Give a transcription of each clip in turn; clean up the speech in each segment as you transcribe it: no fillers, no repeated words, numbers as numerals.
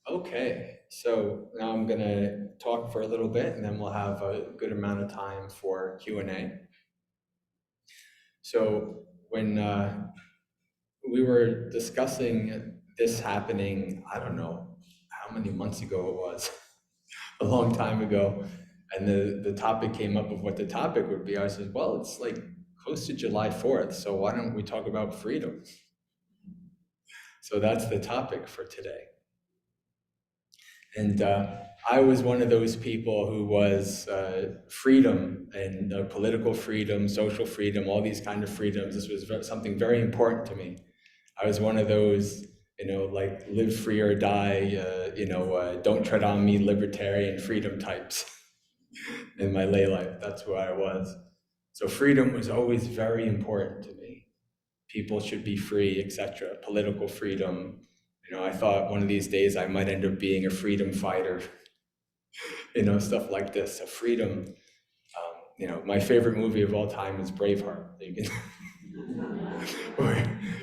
Okay, so now I'm going to talk for a little bit and then we'll have a good amount of time for Q&A. So when we were discussing this happening, I don't know how many months ago it was, a long time ago, and the topic came up of what the topic would be, I said, well, it's like close to July 4th, so why don't we talk about freedom? So that's the topic for today. And I was one of those people who was freedom and political freedom, social freedom, all these kind of freedoms. This was something very important to me. I was one of those, like live free or die, don't tread on me, libertarian freedom types in my lay life. That's who I was. So freedom was always very important to me. People should be free, etc. Political freedom. I thought one of these days I might end up being a freedom fighter, stuff like this. So freedom. My favorite movie of all time is Braveheart.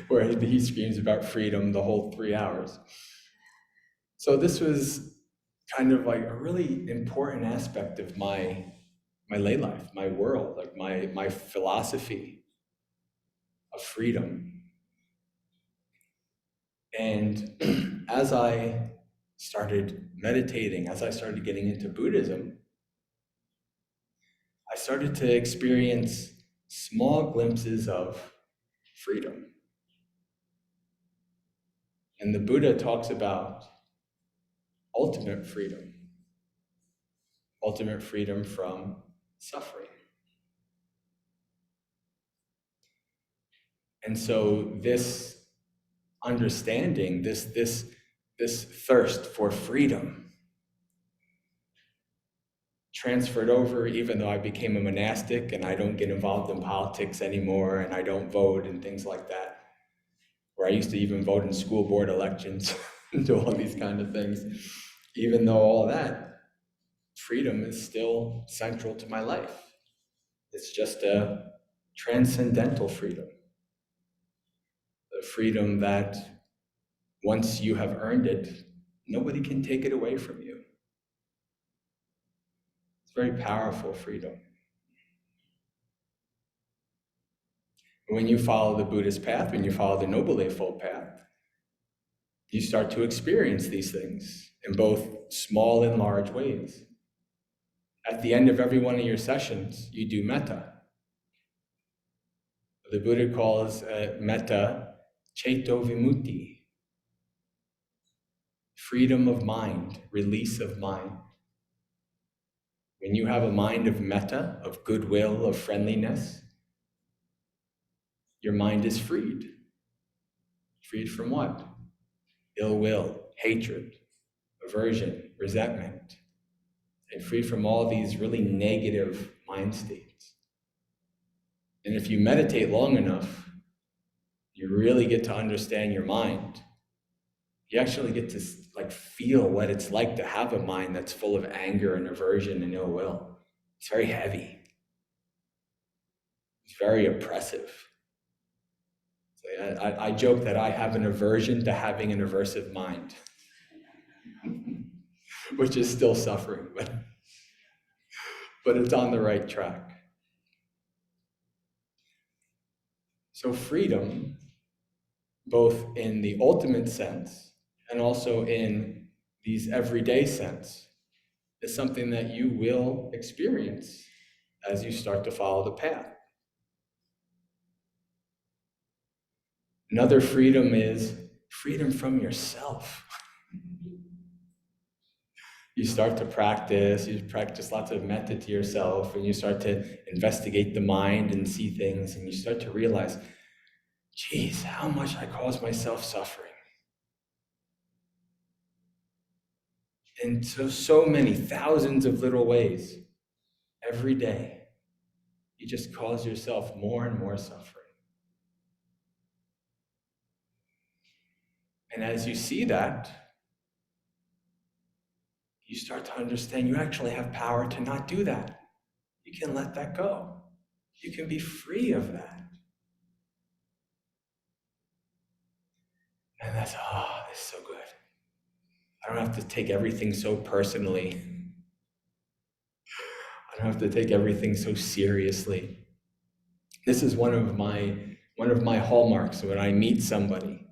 Where he screams about freedom the whole 3 hours. So this was kind of like a really important aspect of my lay life, my world, like my philosophy of freedom. And as I started meditating, as I started getting into Buddhism, I started to experience small glimpses of freedom. And the Buddha talks about ultimate freedom from suffering. And so this understanding, this thirst for freedom transferred over, even though I became a monastic and I don't get involved in politics anymore and I don't vote and things like that, where I used to even vote in school board elections and do all these kind of things. Even though all that, freedom is still central to my life. It's just a transcendental freedom, the freedom that once you have earned it, nobody can take it away from you. It's very powerful freedom. When you follow the Buddhist path, when you follow the Noble Eightfold Path, you start to experience these things in both small and large ways. At the end of every one of your sessions, you do metta. The Buddha calls metta ceto vimutti, freedom of mind, release of mind. When you have a mind of metta, of goodwill, of friendliness, your mind is freed. Freed from what? Ill will, hatred, aversion, resentment, and free from all these really negative mind states. And if you meditate long enough, you really get to understand your mind. You actually get to feel what it's like to have a mind that's full of anger and aversion and ill will. It's very heavy. It's very oppressive. So I joke that I have an aversion to having an aversive mind, which is still suffering, but it's on the right track. So freedom, both in the ultimate sense and also in these everyday sense, is something that you will experience as you start to follow the path. Another freedom is freedom from yourself. You start to practice, you practice lots of metta to yourself, and you start to investigate the mind and see things, and you start to realize, geez, how much I cause myself suffering. In so many thousands of little ways, every day, you just cause yourself more and more suffering. And as you see that, you start to understand you actually have power to not do that. You can let that go. You can be free of that. And that's, it's so good. I don't have to take everything so personally. I don't have to take everything so seriously. This is one of my hallmarks when I meet somebody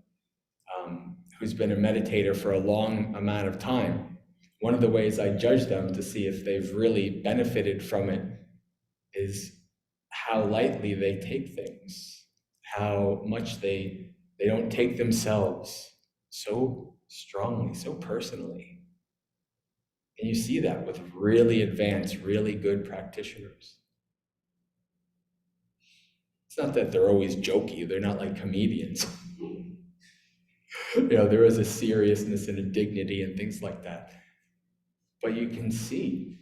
who's been a meditator for a long amount of time. One of the ways I judge them to see if they've really benefited from it is how lightly they take things, how much they don't take themselves so strongly, so personally. And you see that with really advanced, really good practitioners. It's not that they're always jokey, they're not like comedians. There is a seriousness and a dignity and things like that. But you can see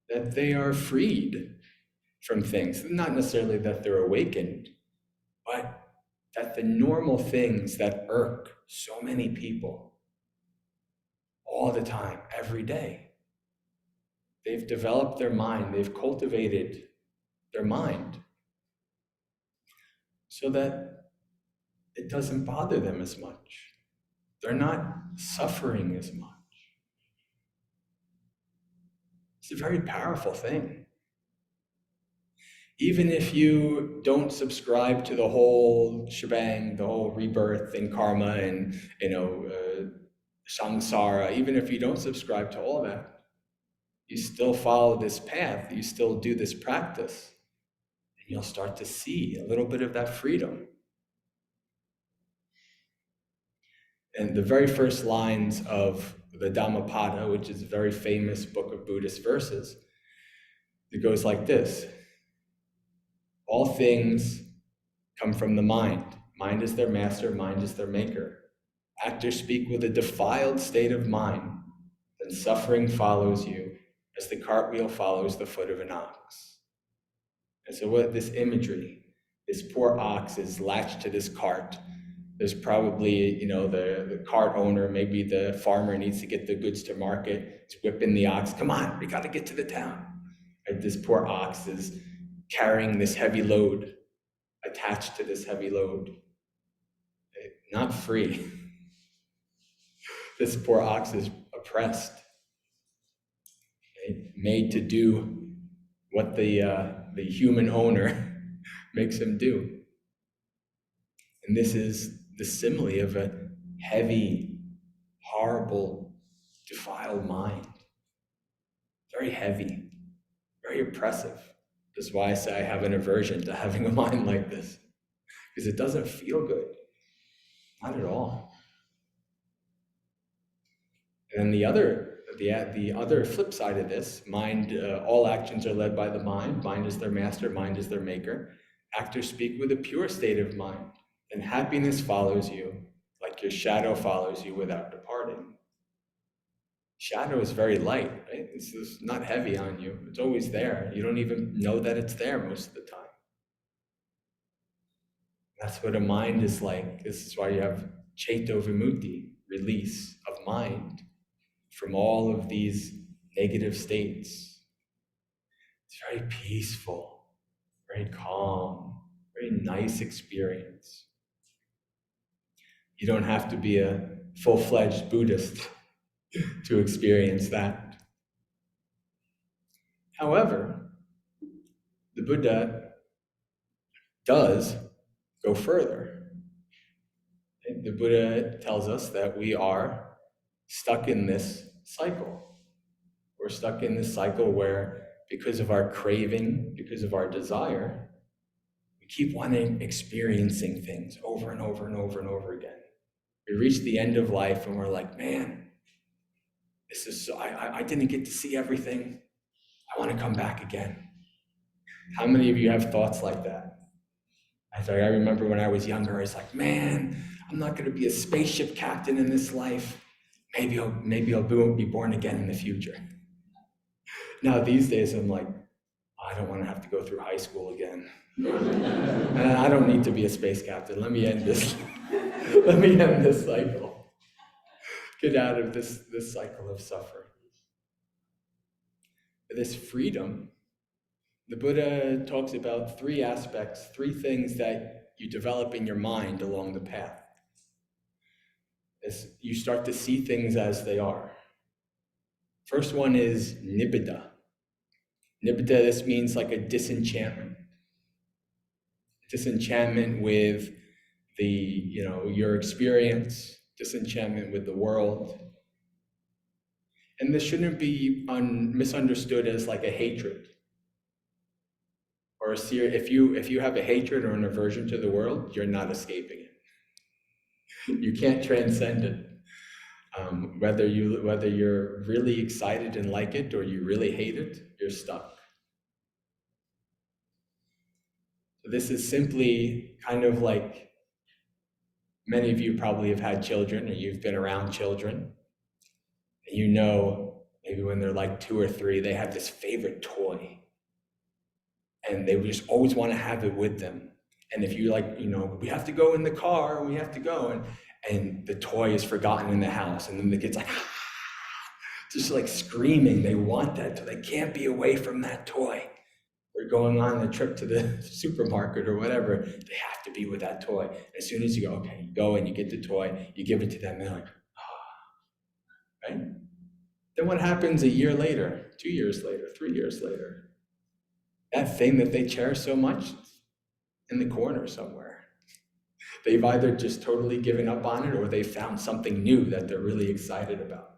that they are freed from things. Not necessarily that they're awakened, but that the normal things that irk so many people all the time, every day, they've developed their mind, they've cultivated their mind so that it doesn't bother them as much. They're not suffering as much. It's a very powerful thing. Even if you don't subscribe to the whole shebang, the whole rebirth and karma and samsara, even if you don't subscribe to all that, you still follow this path, you still do this practice, and you'll start to see a little bit of that freedom. And the very first lines of the Dhammapada, which is a very famous book of Buddhist verses, it goes like this: all things come from the mind. Mind is their master, mind is their maker. Actors speak with a defiled state of mind, then suffering follows you as the cartwheel follows the foot of an ox. And so what this imagery, this poor ox is latched to this cart. There's probably, the cart owner, maybe the farmer needs to get the goods to market. He's whipping the ox. Come on, we got to get to the town. And this poor ox is carrying this heavy load, attached to this heavy load, not free. This poor ox is oppressed, made to do what the human owner makes him do. And this is the simile of a heavy, horrible, defiled mind. Very heavy, very oppressive. That's why I say I have an aversion to having a mind like this, because it doesn't feel good, not at all. And the other flip side of this, mind, all actions are led by the mind. Mind is their master, mind is their maker. Actors speak with a pure state of mind, and happiness follows you like your shadow follows you without departing. Shadow is very light, right? It's just not heavy on you. It's always there. You don't even know that it's there most of the time. That's what a mind is like. This is why you have Chaito Vimutti, release of mind from all of these negative states. It's very peaceful, very calm, very nice experience. You don't have to be a full-fledged Buddhist to experience that. However, the Buddha does go further. The Buddha tells us that we are stuck in this cycle. We're stuck in this cycle where, because of our craving, because of our desire, we keep wanting experiencing things over and over and over and over again. We reach the end of life and we're like, man, this is so, I didn't get to see everything. I want to come back again. How many of you have thoughts like that? I remember when I was younger, I was like, man, I'm not going to be a spaceship captain in this life. Maybe I'll be born again in the future. Now these days I'm like, I don't want to have to go through high school again. And I don't need to be a space captain. Let me end this. Let me end this cycle. Get out of this cycle of suffering. This freedom, the Buddha talks about three aspects, three things that you develop in your mind along the path. is you start to see things as they are. First one is nibbida. Nibbida, this means like a disenchantment. Disenchantment with your experience, disenchantment with the world. And this shouldn't be misunderstood as like a hatred. Or if you have a hatred or an aversion to the world, you're not escaping it. You can't transcend it. Whether you're really excited and like it or you really hate it, you're stuck. So this is simply kind of like, many of you probably have had children or you've been around children. And you know, maybe when they're like 2 or 3, they have this favorite toy. And they just always want to have it with them. And if you we have to go in the car, we have to go. And the toy is forgotten in the house. And then the kid's like, just like screaming. They want that toy. They can't be away from that toy. We're going on the trip to the supermarket or whatever. They have to be with that toy. As soon as you go, okay, you go and you get the toy, you give it to them. They're like, right? Then what happens a year later, 2 years later, 3 years later? That thing that they cherish so much in the corner somewhere. They've either just totally given up on it or they found something new that they're really excited about.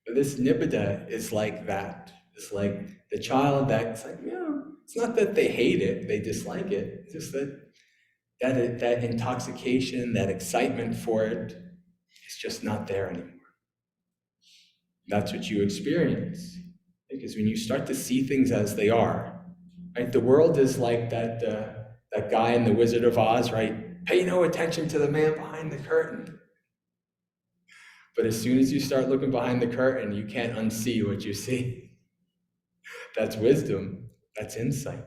But this nibbida is like that. It's like the child that's like, it's not that they hate it, they dislike it. It's just that intoxication, that excitement for it is just not there anymore. That's what you experience. Because when you start to see things as they are, right? The world is like that guy in The Wizard of Oz, right? Pay no attention to the man behind the curtain. But as soon as you start looking behind the curtain, you can't unsee what you see. That's wisdom. That's insight.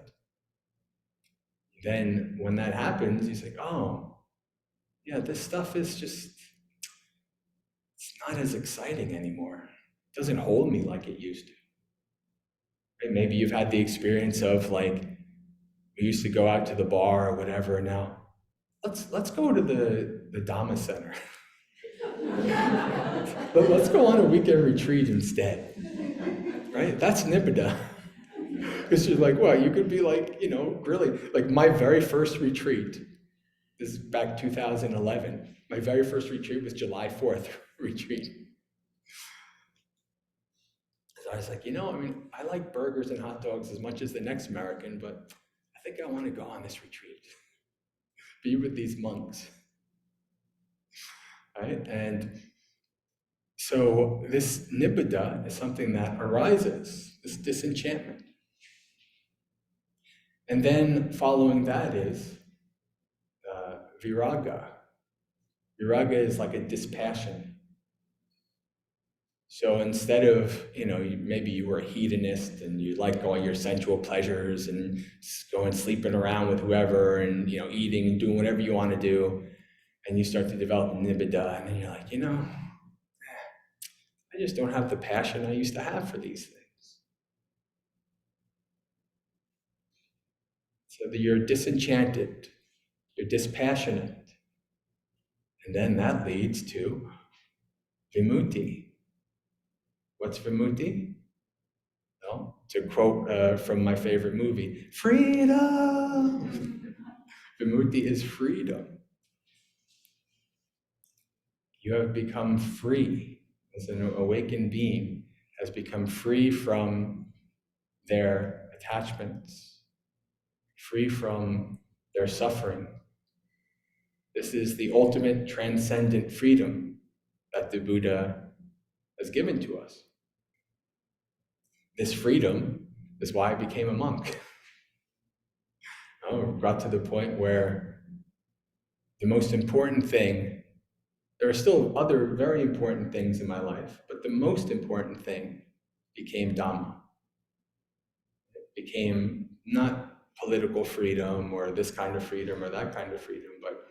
Then when that happens, you say, oh, yeah, this stuff is just, it's not as exciting anymore. It doesn't hold me like it used to. Maybe you've had the experience of like, we used to go out to the bar or whatever. Now, let's go to the Dhamma Center. Let's go on a weekend retreat instead, right? That's nibbida. Because you're like, well, you could be like, really, like my very first retreat, this is back 2011. My very first retreat was July 4th retreat. I was like, I like burgers and hot dogs as much as the next American, but I think I want to go on this retreat, be with these monks, right? And so this nibbida is something that arises, this disenchantment. And then following that is viraga. Viraga is like a dispassion. So instead of, maybe you were a hedonist and you like all your sensual pleasures and going sleeping around with whoever and, eating and doing whatever you want to do, and you start to develop nibbida, and then you're like, I just don't have the passion I used to have for these things. So that you're disenchanted, you're dispassionate, and then that leads to vimutti. What's vimutti? Well, to quote from my favorite movie, freedom! Vimutti is freedom. You have become free, as an awakened being, has become free from their attachments, free from their suffering. This is the ultimate transcendent freedom that the Buddha has given to us. This freedom is why I became a monk. I got to the point where the most important thing, there are still other very important things in my life, but the most important thing became Dhamma. It became not political freedom or this kind of freedom or that kind of freedom, but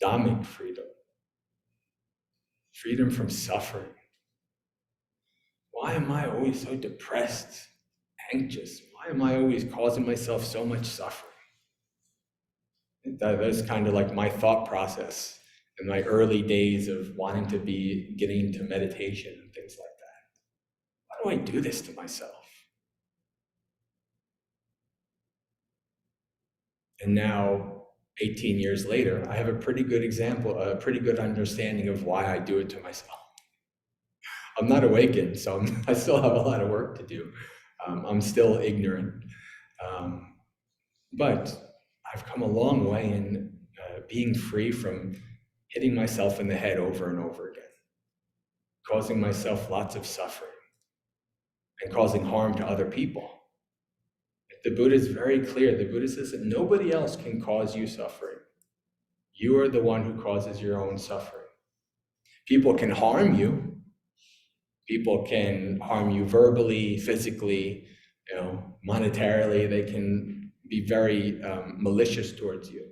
Dhammic freedom. Freedom from suffering. Why am I always so depressed, anxious? Why am I always causing myself so much suffering? That's kind of like my thought process in my early days of wanting to be getting into meditation and things like that. Why do I do this to myself? And now, 18 years later, I have a pretty good example, a pretty good understanding of why I do it to myself. I'm not awakened, so I still have a lot of work to do. I'm still ignorant. But I've come a long way in being free from hitting myself in the head over and over again, causing myself lots of suffering and causing harm to other people. The Buddha is very clear. The Buddha says that nobody else can cause you suffering. You are the one who causes your own suffering. People can harm you. People can harm you verbally, physically, monetarily. They can be very malicious towards you.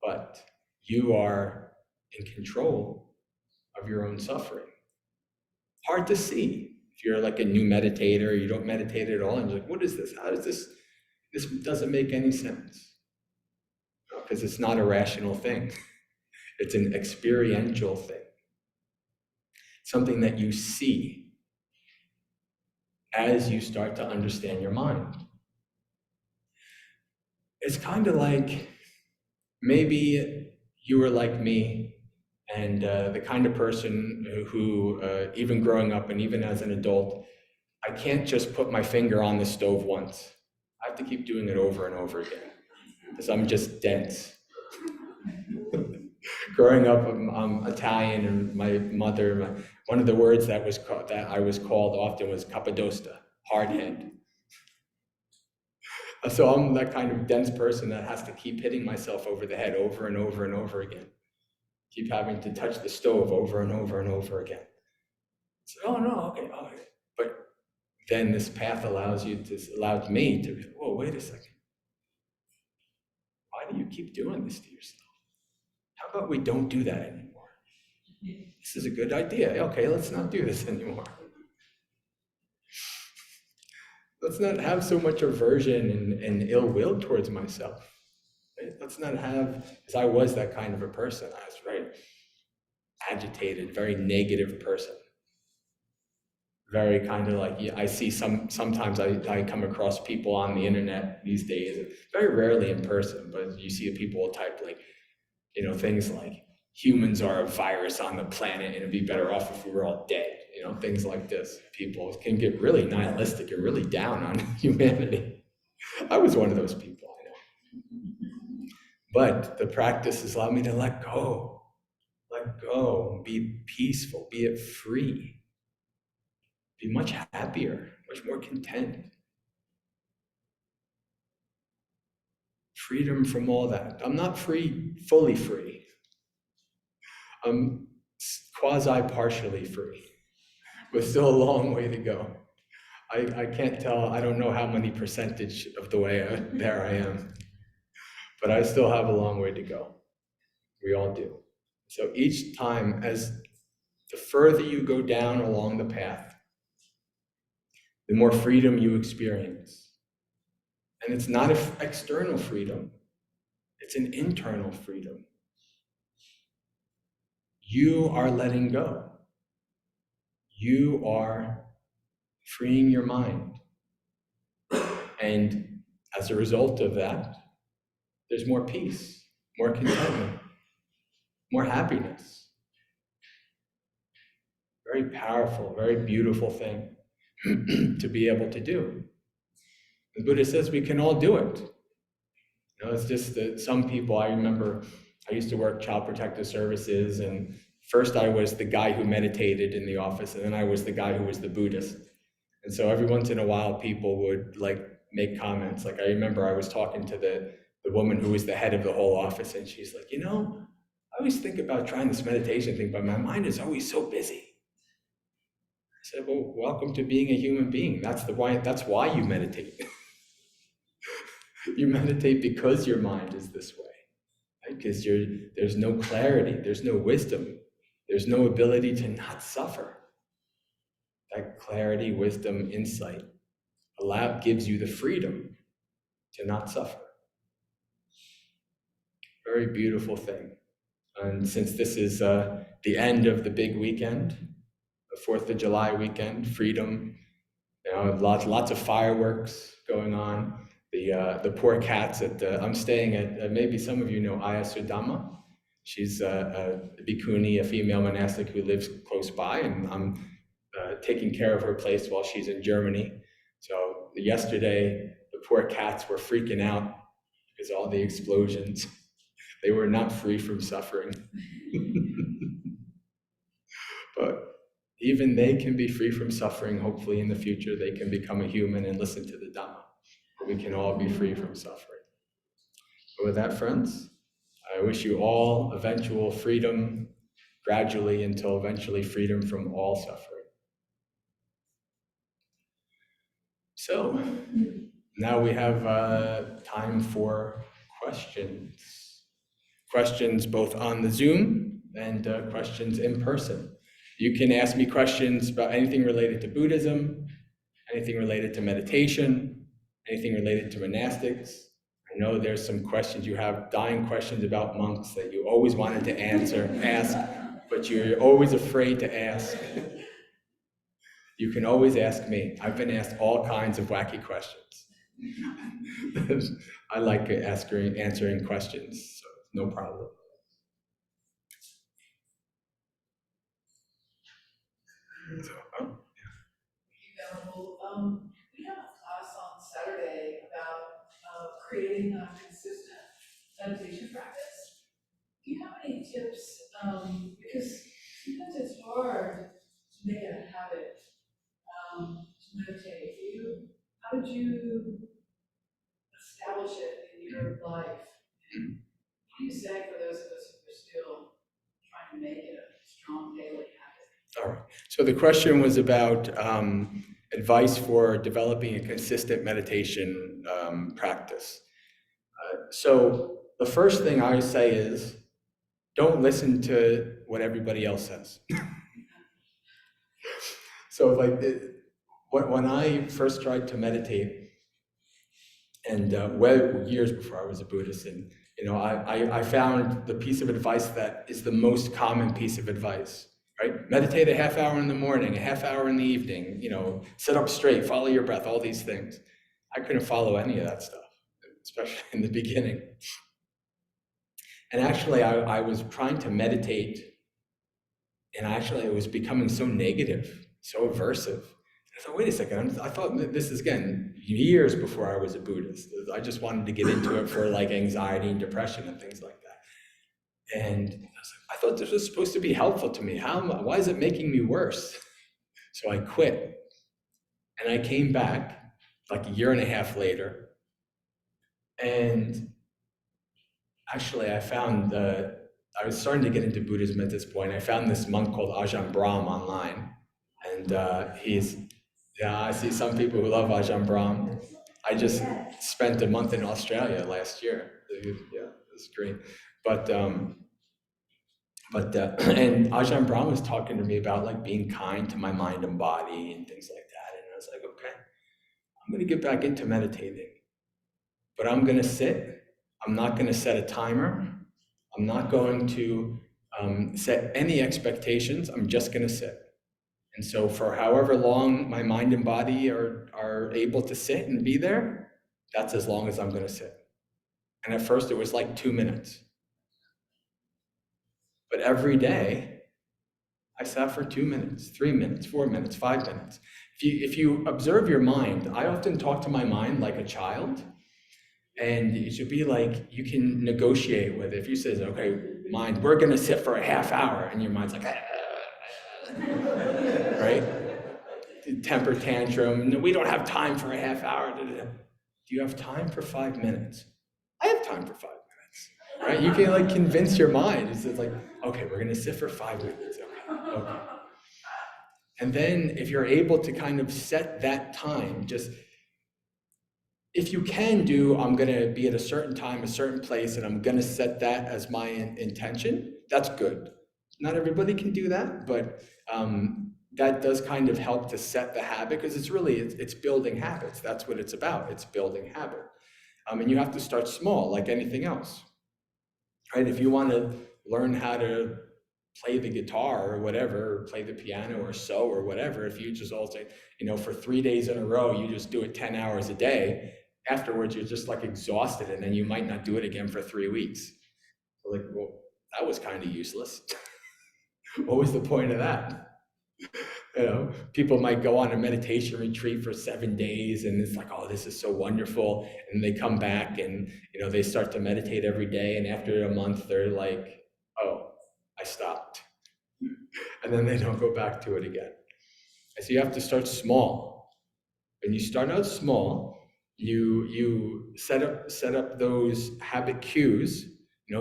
But you are in control of your own suffering. Hard to see. If you're like a new meditator, you don't meditate at all, and you're like, what is this? How does this? This doesn't make any sense. Because it's not a rational thing. It's an experiential thing. Something that you see as you start to understand your mind. It's kind of like maybe you were like me and the kind of person who, even growing up and even as an adult, I can't just put my finger on the stove once. I have to keep doing it over and over again because I'm just dense. Growing up, I'm Italian, and my mother, one of the words that I was called often was capadosta, hard head. So I'm that kind of dense person that has to keep hitting myself over the head over and over and over again. Keep having to touch the stove over and over and over again. So, oh no, okay. But then this path allows me to, whoa, wait a second. Why do you keep doing this to yourself? How about we don't do that anymore? This is a good idea. Okay, let's not do this anymore. Let's not have so much aversion and ill will towards myself. Right? Let's not have, because I was that kind of a person. I was very agitated, very negative person. Very kind of like, I see sometimes I come across people on the internet these days, very rarely in person, but you see people type like, things like, humans are a virus on the planet and it'd be better off if we were all dead. Things like this. People can get really nihilistic and really down on humanity. I was one of those people, I know. But the practice has allowed me to let go, be peaceful, be it free, be much happier, much more content. Freedom from all that. I'm not fully free. I'm quasi-partially free, but still a long way to go. I can't tell, I don't know how many percentage of the way there I am, but I still have a long way to go. We all do. So each time, as the further you go down along the path, the more freedom you experience. And it's not an external freedom, it's an internal freedom. You are letting go. You are freeing your mind. And as a result of that, there's more peace, more contentment, more happiness. Very powerful, very beautiful thing to be able to do. The Buddha says we can all do it. It's just that some people, I remember I used to work child protective services, and first I was the guy who meditated in the office, and then I was the guy who was the Buddhist. And so every once in a while, people would make comments. Like I remember I was talking to the woman who was the head of the whole office, and she's like, I always think about trying this meditation thing, but my mind is always so busy. I said, well, welcome to being a human being. That's why you meditate. You meditate because your mind is this way. Because there's no clarity, there's no wisdom, there's no ability to not suffer. That clarity, wisdom, insight gives you the freedom to not suffer. Very beautiful thing. And since this is the end of the big weekend, the 4th of July weekend, freedom, lots of fireworks going on. The poor cats I'm staying at, maybe some of you know Aya Sudama. She's a bhikkhuni, a female monastic who lives close by, and I'm taking care of her place while she's in Germany. So yesterday, the poor cats were freaking out because all the explosions. They were not free from suffering. But even they can be free from suffering. Hopefully in the future, they can become a human and listen to the Dhamma. We can all be free from suffering. But with that, friends, I wish you all eventual freedom, gradually until eventually freedom from all suffering. So now we have time for questions. Questions both on the Zoom and questions in person. You can ask me questions about anything related to Buddhism, anything related to meditation, anything related to monastics. I know there's some questions you have, dying questions about monks that you always wanted to ask, but you're always afraid to ask. You can always ask me. I've been asked all kinds of wacky questions. I like answering questions, so no problem. So, we have a class on Saturday about creating a consistent meditation practice. Do you have any tips? Because sometimes it's hard to make it a habit to meditate. How did you establish it in your life? And what do you say for those of us who are still trying to make it a strong daily habit? All right. So the question was about advice for developing a consistent meditation practice. So the first thing I say is, don't listen to what everybody else says. So when I first tried to meditate, and years before I was a Buddhist, and I found the piece of advice that is the most common piece of advice, right? Meditate a half hour in the morning, a half hour in the evening, sit up straight, follow your breath, all these things. I couldn't follow any of that stuff, especially in the beginning. And actually, I was trying to meditate, and actually it was becoming so negative, so aversive. I thought, wait a second, I thought this is, again, years before I was a Buddhist. I just wanted to get into it for like anxiety and depression and things like that. And I thought this was supposed to be helpful to me. Why is it making me worse? So I quit. And I came back like a year and a half later. And actually, I found I was starting to get into Buddhism at this point. I found this monk called Ajahn Brahm online. And I see some people who love Ajahn Brahm. I just spent a month in Australia last year. Yeah, it was great. But and Ajahn Brahm was talking to me about like being kind to my mind and body and things like that. And I was like, okay, I'm going to get back into meditating, but I'm going to sit. I'm not going to set a timer. I'm not going to set any expectations. I'm just going to sit. And so for however long my mind and body are able to sit and be there, that's as long as I'm going to sit. And at first it was like 2 minutes. But every day I sat for 2 minutes, 3 minutes, 4 minutes, 5 minutes. If you observe your mind, I often talk to my mind like a child. And it should be like you can negotiate with it. If you say, okay, mind, we're going to sit for a half hour, and your mind's like, right? Temper tantrum. No, we don't have time for a half hour. Do you have time for 5 minutes? I have time for 5 minutes, right? You can like convince your mind. It's like, okay, we're going to sit for 5 minutes. Okay. And then if you're able to kind of set that time, just if you can I'm going to be at a certain time, a certain place, and I'm going to set that as my intention, that's good. Not everybody can do that, but that does kind of help to set the habit, because it's building habits. That's what it's about. It's building habit. And you have to start small, like anything else, right? If you want to learn how to play the guitar or whatever, or play the piano or sew or whatever, if you just all say, for 3 days in a row, you just do it 10 hours a day, afterwards you're just like exhausted and then you might not do it again for 3 weeks. So like, well, that was kind of useless. What was the point of that? People might go on a meditation retreat for 7 days and it's like, oh, this is so wonderful. And they come back and, they start to meditate every day. And after a month, they're like, oh, I stopped. And then they don't go back to it again. And so you have to start small. When you start out small, you set up those habit cues,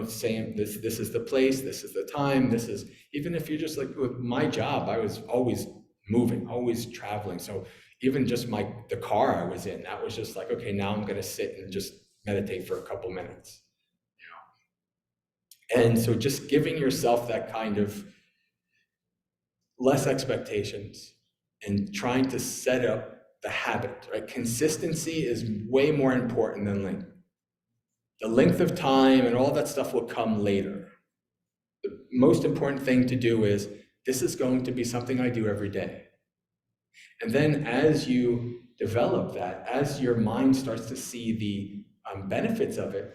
saying this is the place, this is the time, this is, even if you're just like with my job, I was always moving, always traveling. So even just the car I was in, that was just like, okay, now I'm going to sit and just meditate for a couple minutes. And so just giving yourself that kind of less expectations and trying to set up the habit, right? Consistency is way more important than length. The length of time and all that stuff will come later. The most important thing to do is, this is going to be something I do every day. And then as you develop that, as your mind starts to see the benefits of it,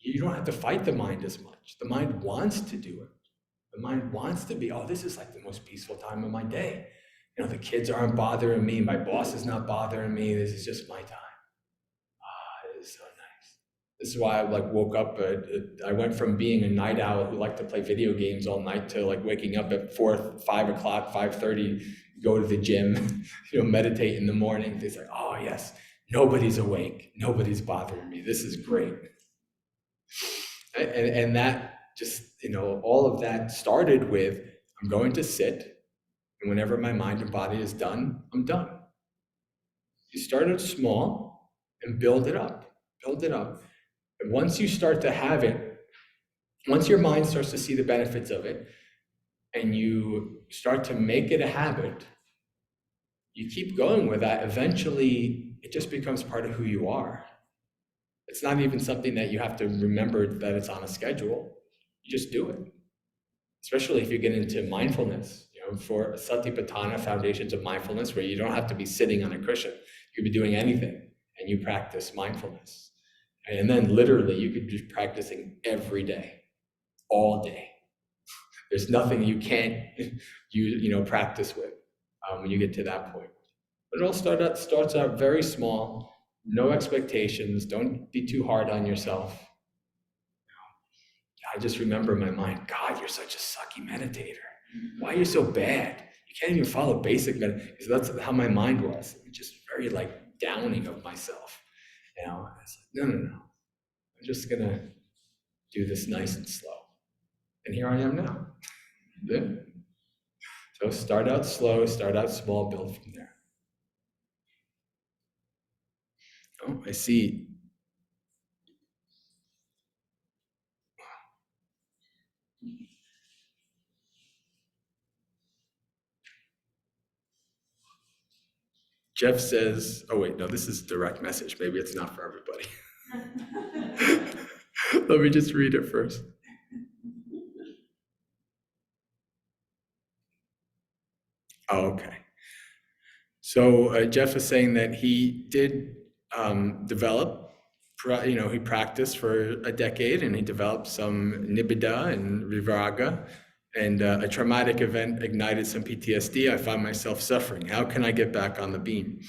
you don't have to fight the mind as much. The mind wants to do it. The mind wants to be, oh, this is like the most peaceful time of my day. The kids aren't bothering me. My boss is not bothering me. This is just my time. It is so nice. This is why I woke up. I went from being a night owl who liked to play video games all night to waking up at 4, 5 o'clock, 5:30, go to the gym, meditate in the morning. It's like, oh yes, nobody's awake. Nobody's bothering me. This is great. And that just, all of that started with, I'm going to sit. And whenever my mind and body is done, I'm done. You start out small and build it up, And once you start to have it, once your mind starts to see the benefits of it, and you start to make it a habit, you keep going with that, eventually it just becomes part of who you are. It's not even something that you have to remember that it's on a schedule. You just do it. Especially if you get into mindfulness, for Satipatthana, Foundations of Mindfulness, where you don't have to be sitting on a cushion. You could be doing anything and you practice mindfulness. And then literally you could be practicing every day, all day. There's nothing you can't practice with when you get to that point. But it all starts out very small, no expectations, don't be too hard on yourself. I just remember in my mind, God, you're such a sucky meditator. Why are you so bad? You can't even follow basic meditation. Because that's how my mind was. Just very downing of myself. I was like, no. I'm just gonna do this nice and slow. And here I am now. Yeah. So start out slow, start out small, build from there. Oh, I see. Jeff says, oh wait, no, this is direct message. Maybe it's not for everybody. Let me just read it first. Oh, okay. So Jeff is saying that he did develop, he practiced for a decade and he developed some nibbida and viraga, and a traumatic event ignited some PTSD. I found myself suffering. How can I get back on the beam?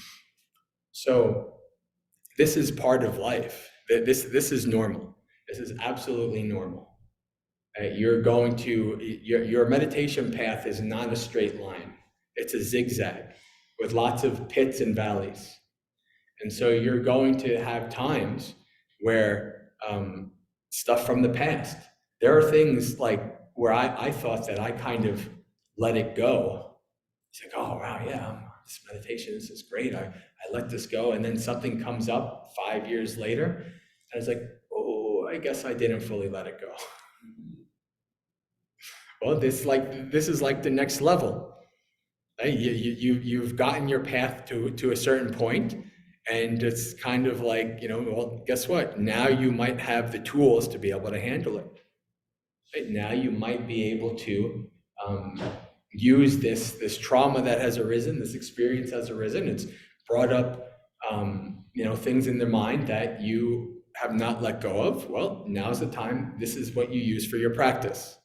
So this is part of life. This is normal. This is absolutely normal. Your meditation path is not a straight line. It's a zigzag with lots of pits and valleys. And so you're going to have times where stuff from the past, there are things where I thought that I kind of let it go. It's like, oh, wow, yeah, this meditation, this is great. I let this go. And then something comes up 5 years later. And I was like, oh, I guess I didn't fully let it go. Well, this is like the next level. Right? You've gotten your path to a certain point, and it's kind of like, well, guess what? Now you might have the tools to be able to handle it. Right now, you might be able to um, use this trauma that has arisen, this experience has arisen. It's brought up, things in their mind that you have not let go of. Well, now's the time. This is what you use for your practice.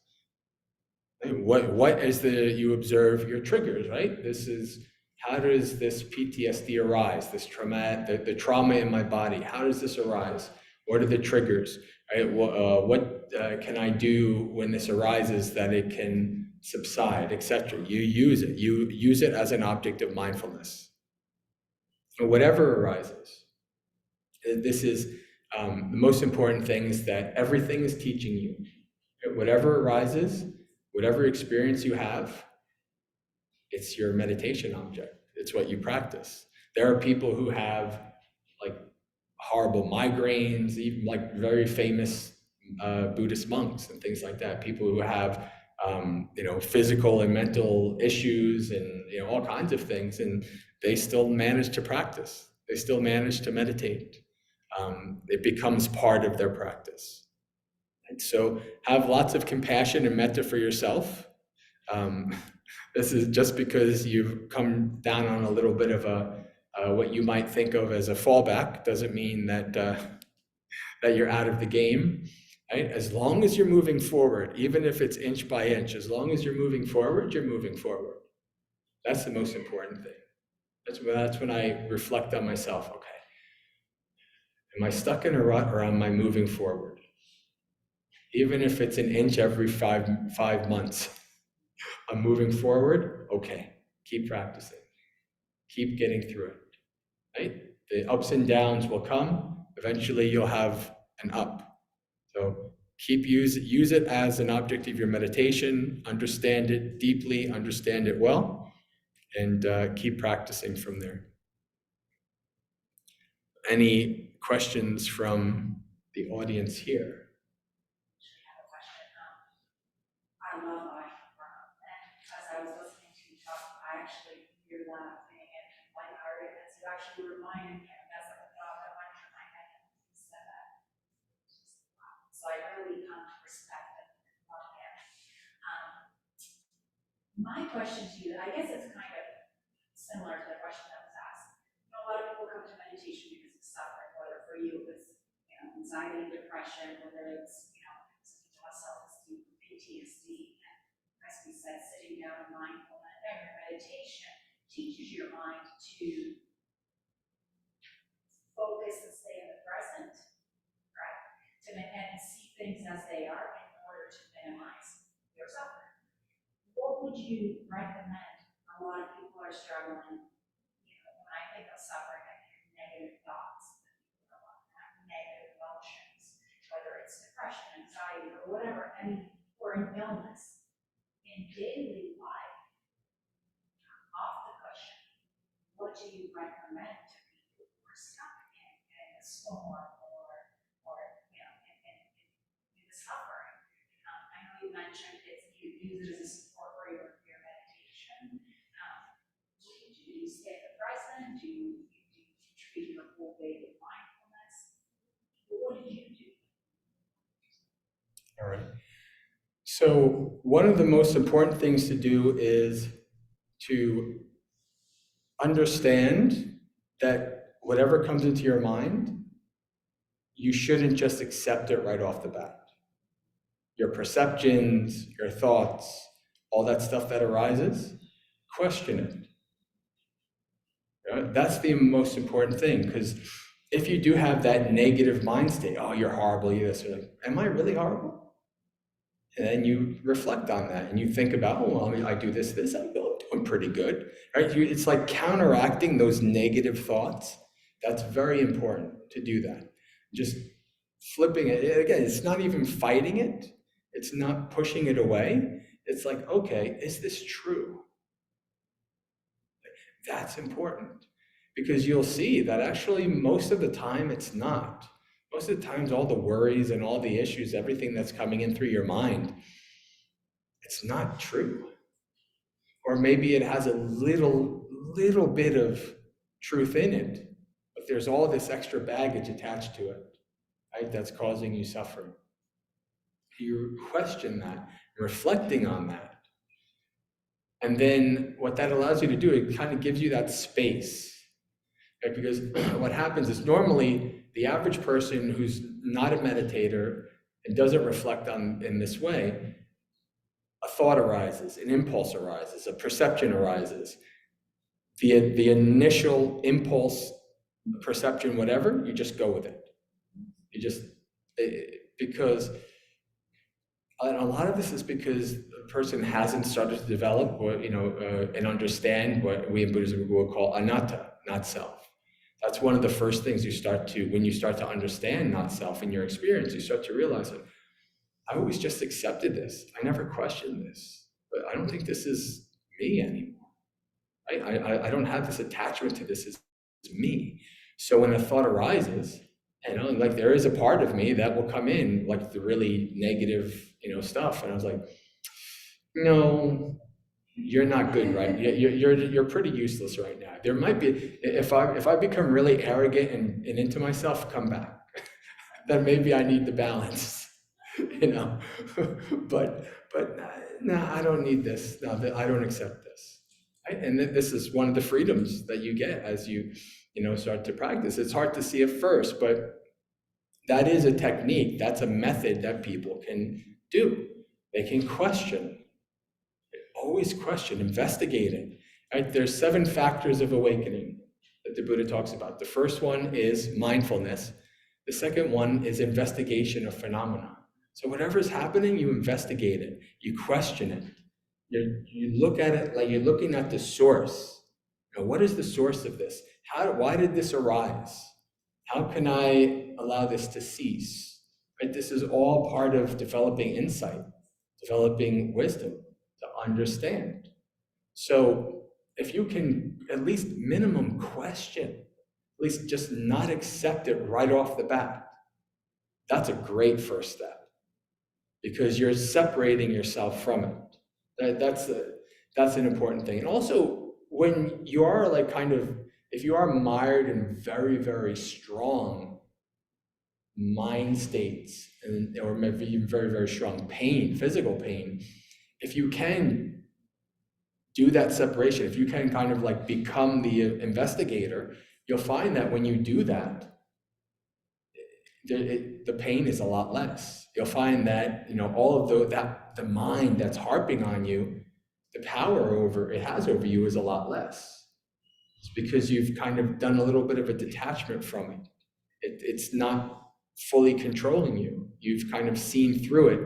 What is the you observe your triggers, right? This is how does this PTSD arise? This trauma, the trauma in my body. How does this arise? What are the triggers? Right? What can I do when this arises that it can subside, etc. You use it. You use it as an object of mindfulness. So whatever arises. This is the most important thing is that everything is teaching you. Whatever arises, whatever experience you have, it's your meditation object. It's what you practice. There are people who have like horrible migraines, even like very famous Buddhist monks and things like that. People who have physical and mental issues and all kinds of things, and they still manage to practice. They still manage to meditate. It becomes part of their practice. And so have lots of compassion and metta for yourself. Um, this is just because you've come down on a little bit of a what you might think of as a fallback doesn't mean that that you're out of the game. Right? As long as you're moving forward, even if it's inch by inch, as long as you're moving forward, you're moving forward. That's the most important thing. That's when I reflect on myself. Okay, am I stuck in a rut or am I moving forward? Even if it's an inch every five months, I'm moving forward. Okay, keep practicing. Keep getting through it, right? The ups and downs will come. Eventually, you'll have an up. So use it as an object of your meditation. Understand it deeply. Understand it well, and keep practicing from there. Any questions from the audience here? Have a question. I love mindfulness, and as I was listening to you talk, I actually hear that thing and lighthearted, and so actually reminded me, that's like a thought that went through my head when you said that. So I really come to respect and love him. Um, my question to you, I guess it's kind of similar to the question that was asked. A lot of people come to meditation because of suffering, whether for you it's anxiety, depression, whether it's self-esteem, PTSD, and as we said, sitting down in mindfulness and meditation teaches your mind to focus and stay in the present, right? And see things as they are in order to minimize your suffering. What would you recommend? A lot of people are struggling. When I think of suffering, I hear negative thoughts, have negative emotions, whether it's depression, anxiety, or whatever, or an illness. In daily life, off the cushion, what do you recommend to people who are stuck in a storm or in the suffering? I know you mentioned you use it as a support for your meditation. What do? Do you stay in the present? Do you treat your whole day with mindfulness? What do you do? All right. So one of the most important things to do is to understand that whatever comes into your mind, you shouldn't just accept it right off the bat. Your perceptions, your thoughts, all that stuff that arises, question it. That's the most important thing, because if you do have that negative mind state, oh, you're horrible, you're this, or like, am I really horrible? And then you reflect on that and you think about, oh, well, I do this, I'm doing pretty good, right? It's like counteracting those negative thoughts. That's very important to do that. Just flipping it. Again, it's not even fighting it. It's not pushing it away. It's like, okay, is this true? That's important because you'll see that actually most of the time it's not. Most of the times, all the worries and all the issues, everything that's coming in through your mind, it's not true. Or maybe it has a little bit of truth in it, but there's all this extra baggage attached to it, right? That's causing you suffering. You question that, reflecting on that. And then what that allows you to do, it kind of gives you that space. Right? Because what happens is normally the average person who's not a meditator and doesn't reflect on in this way, a thought arises, an impulse arises, a perception arises. The initial impulse, perception, whatever, you just go with it. You just, because and a lot of this is because the person hasn't started to develop what, and understand what we in Buddhism will call anatta, not self. That's one of the first things you start to, when you start to understand not self in your experience, you start to realize that I always just accepted this. I never questioned this, but I don't think this is me anymore. I don't have this attachment to this as me. So when a thought arises, like there is a part of me that will come in, like the really negative, stuff, and I was like, no, you're not good, right? You're pretty useless right now. There might be, if I become really arrogant and into myself, come back. Then maybe I need the balance, you know. but no, I don't need this. No, I don't accept this. Right? And this is one of the freedoms that you get as you start to practice. It's hard to see at first, but that is a technique. That's a method that people can do. They can question. Always question, investigate it. Right? There's 7 factors of awakening that the Buddha talks about. The first one is mindfulness. The second one is investigation of phenomena. So whatever's happening, you investigate it, you question it. You look at it like you're looking at the source. What is the source of this? Why did this arise? How can I allow this to cease? Right? This is all part of developing insight, developing wisdom to understand. So if you can at least minimum question, at least just not accept it right off the bat, that's a great first step because you're separating yourself from it. That's an important thing. And also, when you are if you are mired in very, very strong mind states, or maybe even very, very strong pain, physical pain, if you can do that separation, if you can kind of like become the investigator, you'll find that when you do that, the pain is a lot less. You'll find that all of the mind that's harping on you, the power it has over you is a lot less. It's because you've kind of done a little bit of a detachment from it. It's not fully controlling you. You've kind of seen through it,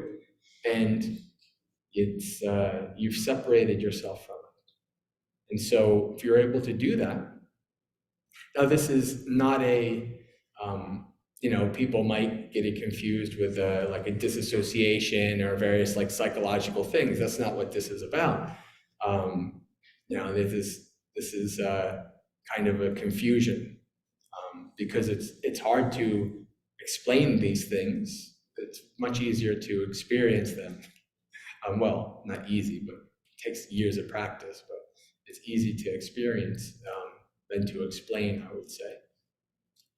and you've separated yourself from it. And so, if you're able to do that, now this is not people might get it confused with like a disassociation or various like psychological things. That's not what this is about. This is kind of a confusion because it's hard to explain these things. It's much easier to experience them. Well, not easy, but it takes years of practice. But it's easy to experience than to explain, I would say.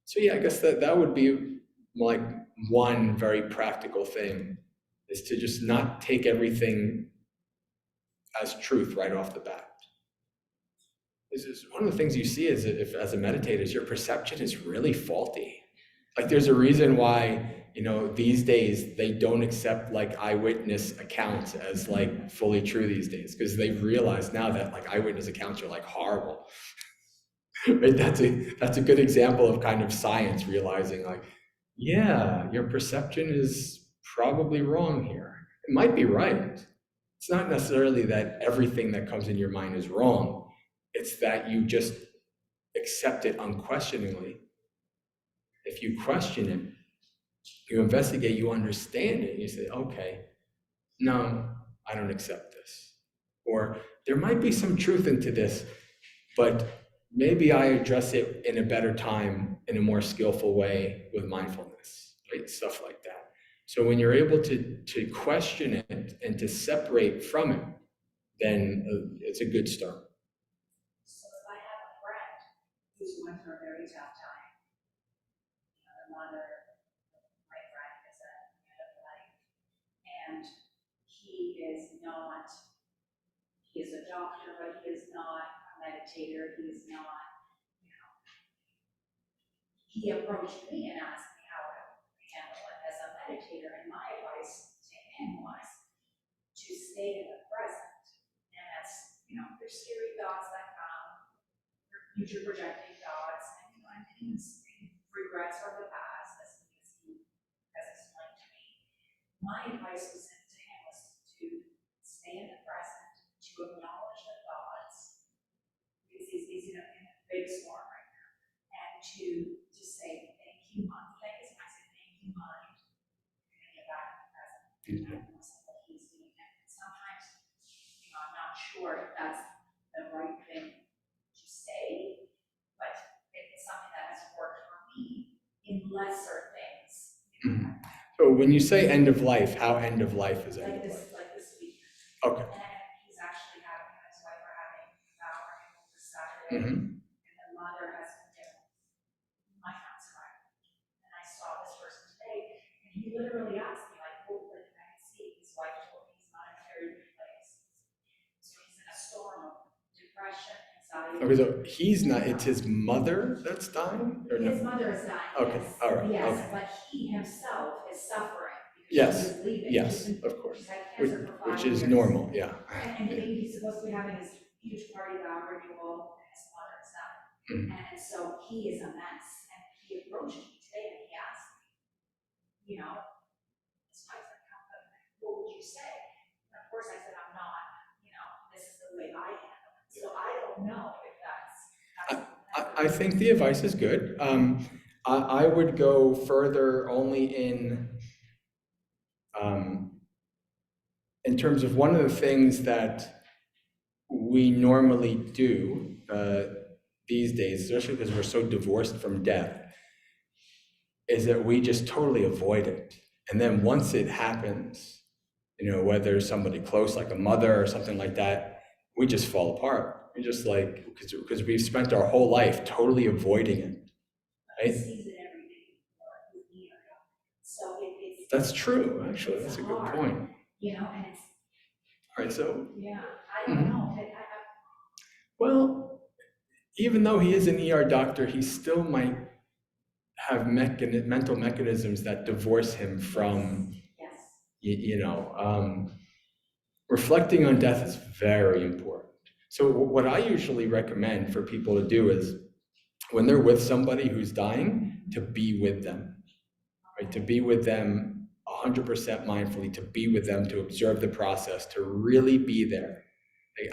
So yeah, I guess that would be like one very practical thing, is to just not take everything as truth right off the bat. This is one of the things you see is if as a meditator is your perception is really faulty. Like there's a reason why these days they don't accept like eyewitness accounts as like fully true these days, because they've realized now that like eyewitness accounts are like horrible. Right? That's a good example of kind of science realizing like, yeah, your perception is probably wrong here. It might be right. It's not necessarily that everything that comes in your mind is wrong. It's that you just accept it unquestioningly. If you question it, you investigate, you understand it, you say, okay, no, I don't accept this. Or there might be some truth into this, but maybe I address it in a better time, in a more skillful way with mindfulness, right? Stuff like that. So when you're able to question it and to separate from it, then it's a good start. So if I have a friend who's going through a very tough time, their mother, my friend is at the end of life, and he is a doctor, but he is not a meditator, he is not, you know, he approached me and asked me how to handle it as a meditator, and my advice to him was to stay in the present. And that's, you know, there's scary thoughts that come, future projecting thoughts, and, you know, and regrets from the past, as he has explained to me. My advice was to him was to stay in the present, to acknowledge the thoughts, because he's in a big storm right now, and to say, thank you, mind. Thank you, I said, thank you, mind. You're gonna get back in the present. And that's what he's doing. And sometimes, you know, I'm not sure if that's the right thing to say, but it's something that has worked for me in lesser things. You know, So when you say end of life, how end of life is end of life? like this week. Okay. And he's actually having, him and his wife are having a vow renewal this Saturday. Mm-hmm. And the mother has been doing my house right. And I saw this person today, and he literally asked me, like, oh, like, I can see his wife told me he's not in a very good place. So he's in a storm of depression, anxiety. Okay, so he's not, it's his mother that's dying? Or His no? mother is dying, Okay, yes. all right, Yes, okay. but he himself is suffering because Yes, she is leaving. yes, of course. She's had Which, cancer for 5 which years. is normal, yeah. And he's supposed to be having this huge party vow renewal, and his mother is dying. Mm. And so he is a mess, and he approached me today and he asked me, you know, his wife's like, what would you say? And of course I said, I'm not, you know, this is the way I handle it. So I don't know if I think the advice is good. I would go further only in terms of one of the things that we normally do these days, especially because we're so divorced from death, is that we just totally avoid it. And then once it happens, you know, whether somebody close like a mother or something like that, we just fall apart. We just like, because we've spent our whole life totally avoiding it. Right? He sees it every day with me. So it's That's true, actually. That's a good hard, point. you know, and it's, All right, so, yeah, I don't know. well, even though he is an ER doctor, he still might have mental mechanisms that divorce him from, Yes. you know, reflecting on death is very important. So what I usually recommend for people to do is when they're with somebody who's dying, to be with them, right? To be with them 100% mindfully, to be with them, to observe the process, to really be there.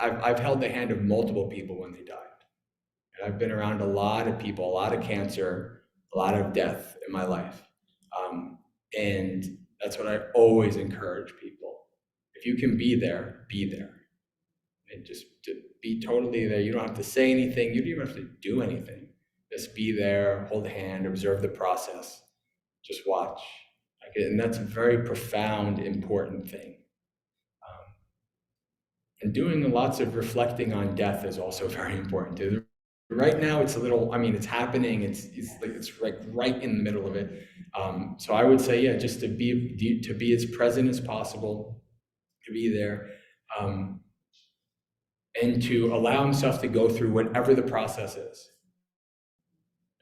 I've held the hand of multiple people when they died. And I've been around a lot of people, a lot of cancer, a lot of death in my life. And that's what I always encourage people. If you can be there, be there. And just to be totally there. You don't have to say anything. You don't even have to do anything. Just be there, hold a hand, observe the process. Just watch. And that's a very profound, important thing. And doing lots of reflecting on death is also very important too. Right now, it's a little, I mean, it's happening. It's like right in the middle of it. So I would say, yeah, just to be as present as possible, to be there, and to allow himself to go through whatever the process is.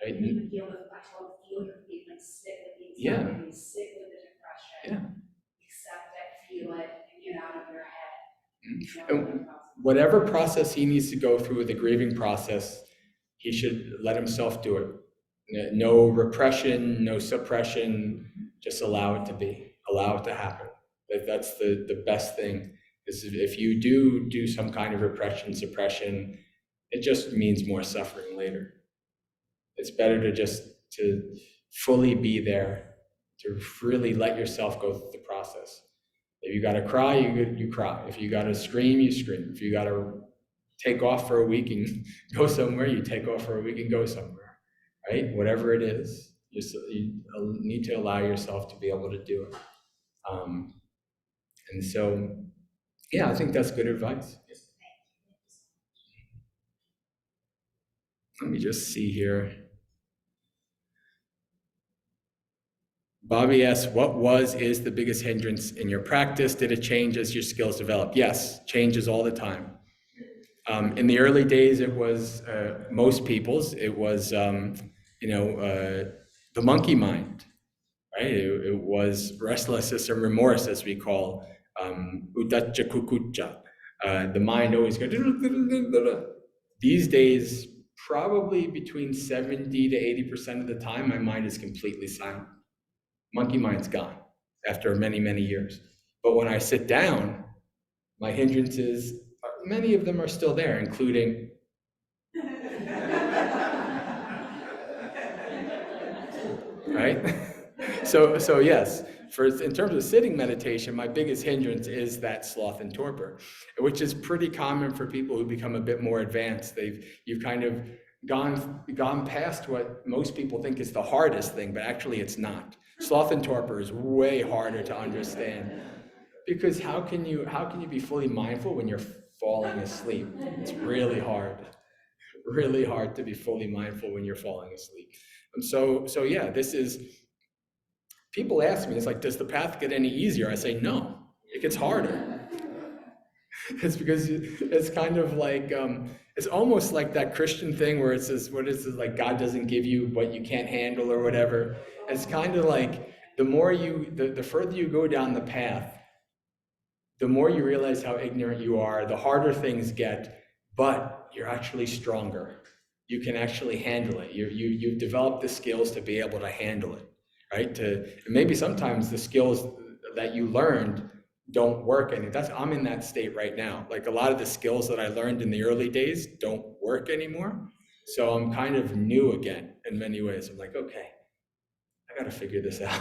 Right? And even feel your feelings, sit with the anxiety, sit with the depression, accept it, feel it, and get out of your head. And whatever process he needs to go through with the grieving process, he should let himself do it. No repression, no suppression, just allow it to be, allow it to happen. That's the best thing, is if you do some kind of repression, suppression, it just means more suffering later. It's better to fully be there, to really let yourself go through the process. If you gotta cry, you cry. If you gotta scream, you scream. If you gotta take off for a week and go somewhere, you take off for a week and go somewhere, right? Whatever it is, you need to allow yourself to be able to do it. And so, yeah, I think that's good advice. Let me just see here. Bobby asks, is the biggest hindrance in your practice? Did it change as your skills develop? Yes, changes all the time. In the early days, it was most people's. It was, the monkey mind, right? It was restlessness and remorse, as we call udacha kukucha. The mind always goes. These days, probably between 70 to 80% of the time, my mind is completely silent. Monkey mind's gone after many, many years. But when I sit down, my hindrances, many of them are still there, including right? So yes, in terms of sitting meditation, my biggest hindrance is that sloth and torpor, which is pretty common for people who become a bit more advanced. You've kind of gone past what most people think is the hardest thing, but actually it's not. Sloth and torpor is way harder to understand, because how can you be fully mindful when you're falling asleep? It's really hard to be fully mindful when you're falling asleep. So yeah, people ask me, it's like, does the path get any easier? I say, no, it gets harder. It's because it's kind of like, it's almost like that Christian thing where it says, like, God doesn't give you what you can't handle or whatever. It's kind of like, the further you go down the path, the more you realize how ignorant you are, the harder things get, but you're actually stronger. You can actually handle it. You've developed the skills to be able to handle it, right? Maybe sometimes the skills that you learned don't work, and I'm in that state right now. Like, a lot of the skills that I learned in the early days don't work anymore. So I'm kind of new again in many ways. I'm like, okay, I got to figure this out.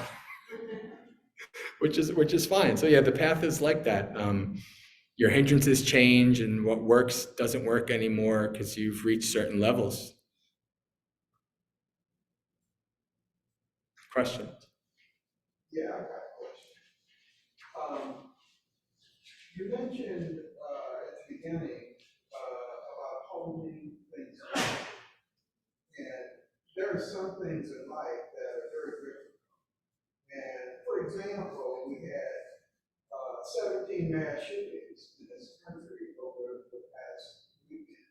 which is fine. So yeah, the path is like that. Your hindrances change, and what works doesn't work anymore because you've reached certain levels. Questions? Yeah, I got a question. You mentioned at the beginning about holding things up. And there are some things in life that are very different. And for example, we had 17 mass shootings in this country over the past weekend,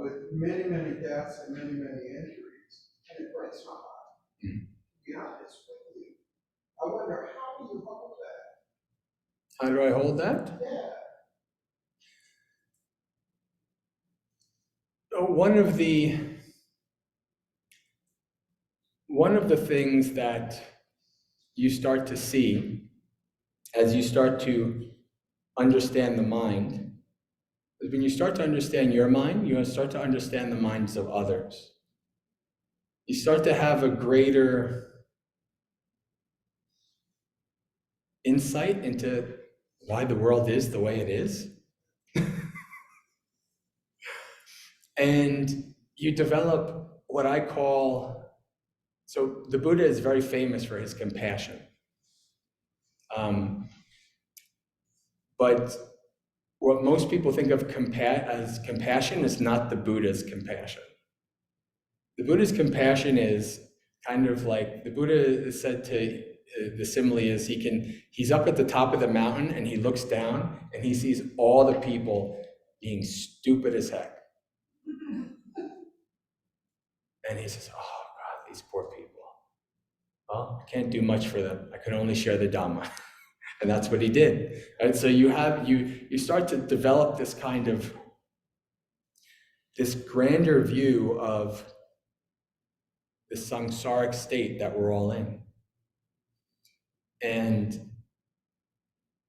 with many, many deaths and many, many injuries. And it breaks my heart, to be honest with you. I wonder, how do you hold that? How do I hold that? Yeah. One of the things that you start to see as you start to understand the mind is, when you start to understand your mind, you start to understand the minds of others. You start to have a greater insight into why the world is the way it is. And you develop what I call, so the Buddha is very famous for his compassion. But what most people think of as compassion is not the Buddha's compassion. The Buddha's compassion is kind of like, the Buddha is said to, the simile is, he's up at the top of the mountain and he looks down and he sees all the people being stupid as heck. And he says, oh God, these poor people. Well, I can't do much for them. I can only share the Dhamma. And that's what he did. And so you start to develop this kind of, this grander view of the samsaric state that we're all in. And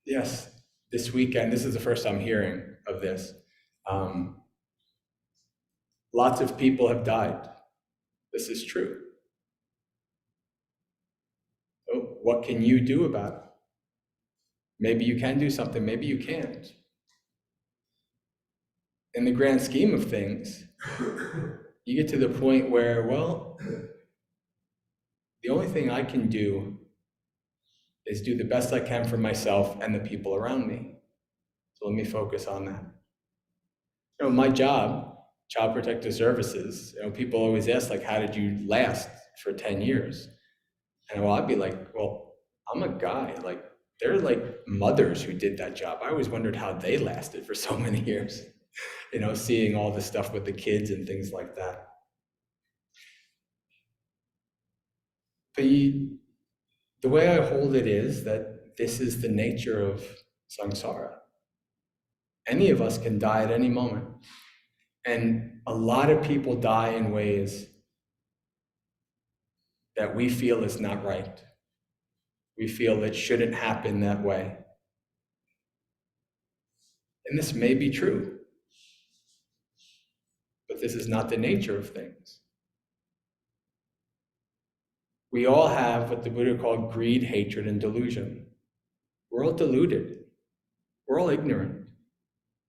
yes, this weekend, this is the first I'm hearing of this. Lots of people have died. This is true. So what can you do about it? Maybe you can do something, maybe you can't. In the grand scheme of things, you get to the point where, well, the only thing I can do is do the best I can for myself and the people around me. So let me focus on that. My job, Child Protective Services, people always ask, like, how did you last for 10 years? And well, I'd be like, well, I'm a guy. Like, there are like mothers who did that job. I always wondered how they lasted for so many years, seeing all the stuff with the kids and things like that. The way I hold it is that this is the nature of samsara. Any of us can die at any moment. And a lot of people die in ways that we feel is not right. We feel it shouldn't happen that way. And this may be true, but this is not the nature of things. We all have what the Buddha called greed, hatred, and delusion. We're all deluded. We're all ignorant.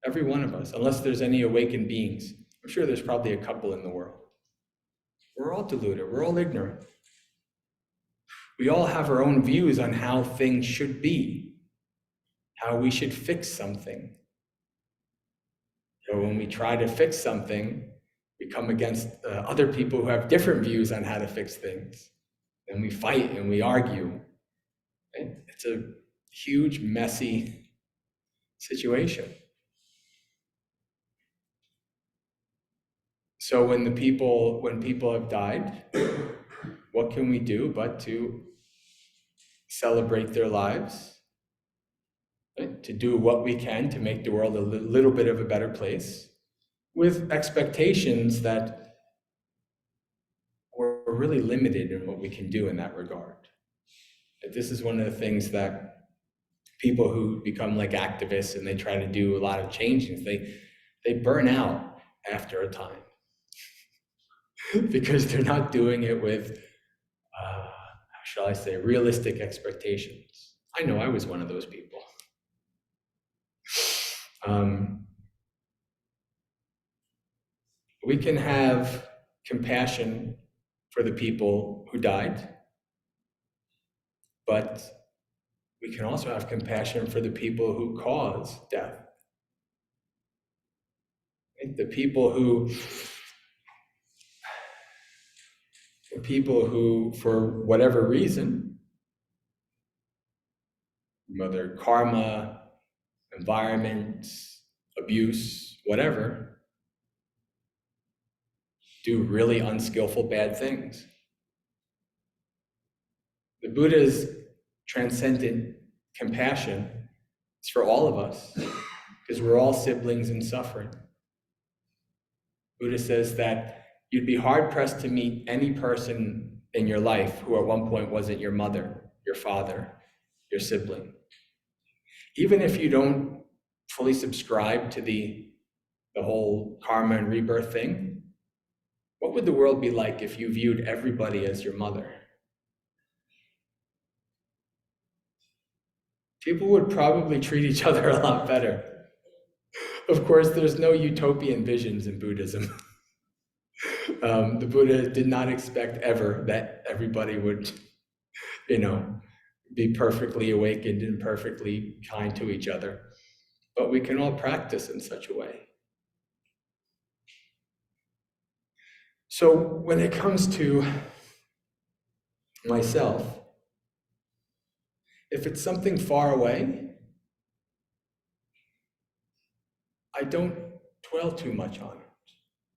Every one of us, unless there's any awakened beings. I'm sure there's probably a couple in the world. We're all deluded. We're all ignorant. We all have our own views on how things should be, how we should fix something. So when we try to fix something, we come against other people who have different views on how to fix things. And we fight and we argue. Right? It's a huge, messy situation. So when people have died, what can we do but to celebrate their lives, right? To do what we can to make the world a little bit of a better place, with expectations that we're really limited in what we can do in that regard. This is one of the things that people who become like activists and they try to do a lot of changes, they burn out after a time because they're not doing it with, how shall I say, realistic expectations. I know I was one of those people. We can have compassion for the people who died, but we can also have compassion for the people who cause death. Right? The people who, for whatever reason, whether karma, environment, abuse, whatever, do really unskillful bad things. The Buddha's transcendent compassion is for all of us, because we're all siblings in suffering. Buddha says that you'd be hard-pressed to meet any person in your life who at one point wasn't your mother, your father, your sibling. Even if you don't fully subscribe to the whole karma and rebirth thing, what would the world be like if you viewed everybody as your mother? People would probably treat each other a lot better. Of course, there's no utopian visions in Buddhism. The Buddha did not expect ever that everybody would, be perfectly awakened and perfectly kind to each other. But we can all practice in such a way. So when it comes to myself, if it's something far away, I don't dwell too much on it.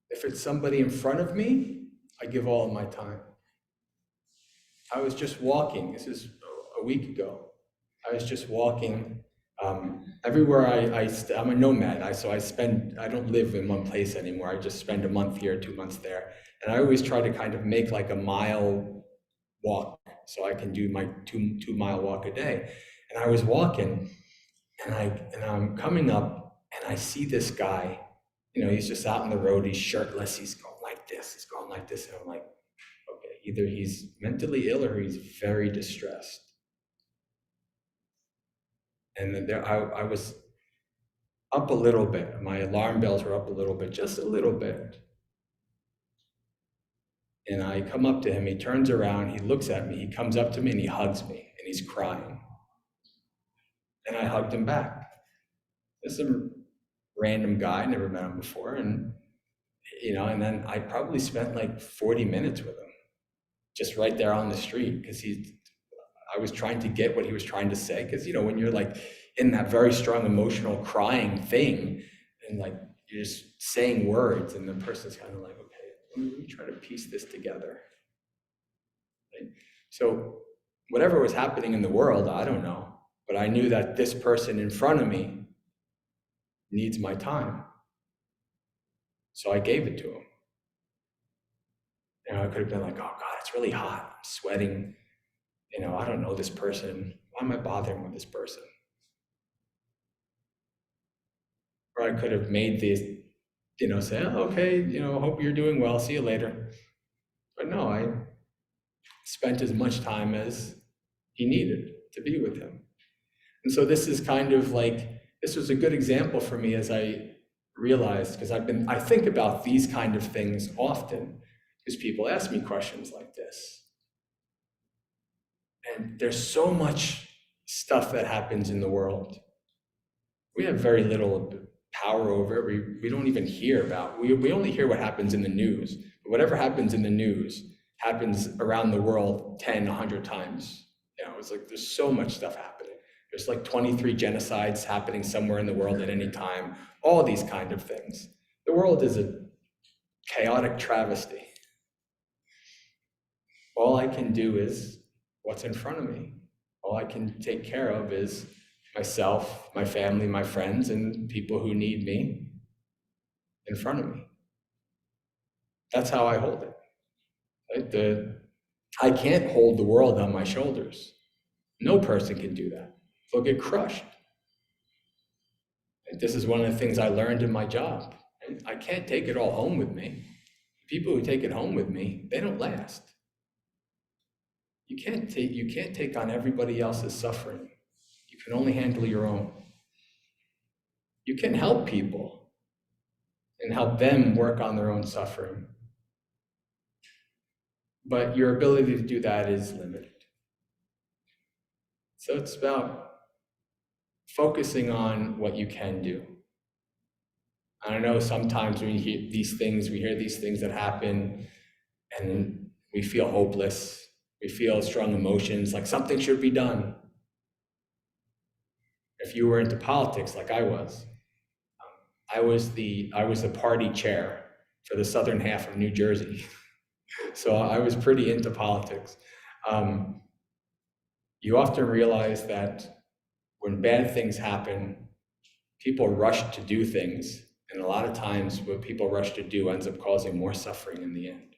If it's somebody in front of me, I give all of my time. I was just walking, this is a week ago. I was just walking everywhere I'm a nomad, I don't live in one place anymore. I just spend a month here, 2 months there. And I always try to kind of make like a mile walk so I can do my two mile walk a day. And I was walking and I'm coming up and I see this guy, he's just out in the road, he's shirtless, he's going like this, and I'm like, okay, either he's mentally ill or he's very distressed. And then I was up a little bit. My alarm bells were up a little bit, just a little bit. And I come up to him, he turns around, he looks at me, he comes up to me and he hugs me and he's crying. And I hugged him back. This is a random guy, never met him before. And then I probably spent like 40 minutes with him. just right there on the street, because I was trying to get what he was trying to say. Because, you know, when you're like in that very strong emotional crying thing, and like you're just saying words, and the person's kind of like, okay, let me try to piece this together. Right? So whatever was happening in the world, I don't know, but I knew that this person in front of me needs my time. So I gave it to him. You know, I could have been like, oh God, it's really hot, I'm sweating. You know, I don't know this person. Why am I bothering with this person? Or I could have made these, you know, say, oh, okay, you know, hope you're doing well, see you later. But no, I spent as much time as he needed to be with him. And so this is kind of like, this was a good example for me as I realized, because I think about these kind of things often, because people ask me questions like this. And there's so much stuff that happens in the world. We have very little power over it. We don't even hear about, we only hear what happens in the news. But whatever happens in the news happens around the world 10, 100 times. You know, it's like there's so much stuff happening. There's like 23 genocides happening somewhere in the world at any time, all these kind of things. The world is a chaotic travesty. All I can do is what's in front of me. All I can take care of is myself, my family, my friends, and people who need me in front of me. That's how I hold it. Right? I can't hold the world on my shoulders. No person can do that. They'll get crushed. And this is one of the things I learned in my job. I can't take it all home with me. People who take it home with me, they don't last. You can't take on everybody else's suffering. You can only handle your own. You can help people and help them work on their own suffering. But your ability to do that is limited. So it's about focusing on what you can do. I know sometimes when we hear these things that happen, and we feel hopeless. We feel strong emotions, like something should be done. If you were into politics like I was the party chair for the southern half of New Jersey. So I was pretty into politics. You often realize that when bad things happen, people rush to do things. And a lot of times what people rush to do ends up causing more suffering in the end,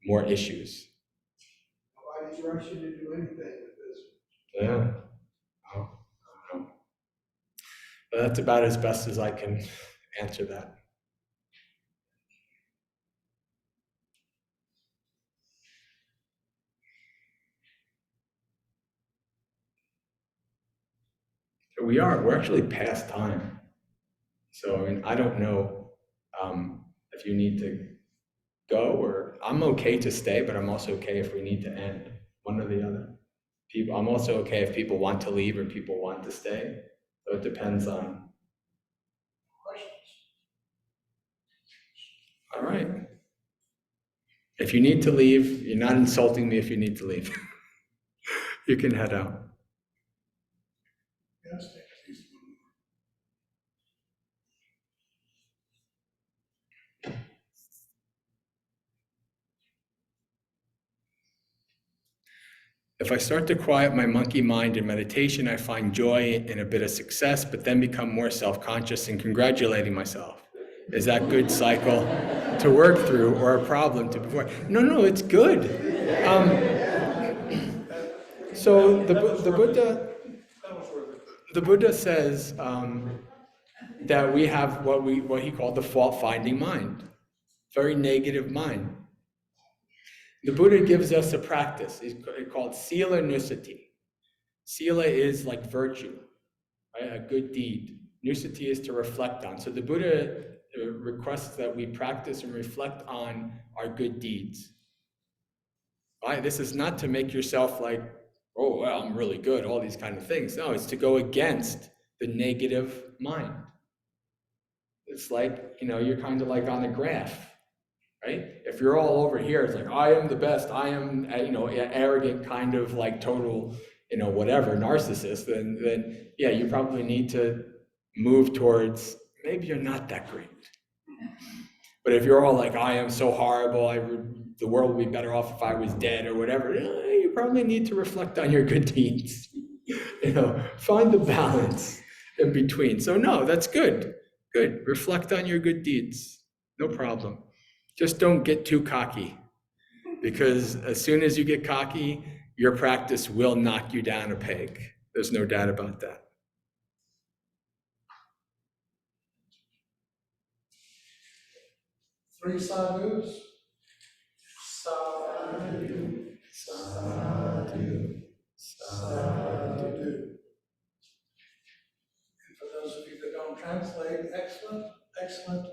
more issues. Nobody's rushing to do anything with this. Yeah. Oh, I don't know. But that's about as best as I can answer that. We're actually past time. So, I mean, I don't know if you need to go, or I'm okay to stay, but I'm also okay if we need to end, one or the other. I'm also okay if people want to leave or people want to stay. So it depends on. Questions? All right. If you need to leave, you're not insulting me if you need to leave. You can head out. Yes. If I start to quiet my monkey mind in meditation, I find joy in a bit of success, but then become more self-conscious and congratulating myself. Is that good cycle to work through, or a problem to before? No, it's good. So the Buddha says that we have what he called the fault-finding mind, very negative mind. The Buddha gives us a practice. It's called Sila Nusati. Sila is like virtue, right? A good deed. Nusati is to reflect on. So the Buddha requests that we practice and reflect on our good deeds. Right? This is not to make yourself like, oh, well, I'm really good, all these kind of things. No, it's to go against the negative mind. It's like, you're kind of like on a graph. right? If you're all over here, it's like, I am the best, I am, arrogant kind of like total, whatever, narcissist, then yeah, you probably need to move towards, maybe you're not that great. But if you're all like, I am so horrible, the world would be better off if I was dead or whatever, you probably need to reflect on your good deeds. Find the balance in between. So no, that's good. Good. Reflect on your good deeds. No problem. Just don't get too cocky, because as soon as you get cocky, your practice will knock you down a peg. There's no doubt about that. Three sadhus. Sadhu. Sadhu. Sadhu. And for those of you that don't translate, excellent, excellent,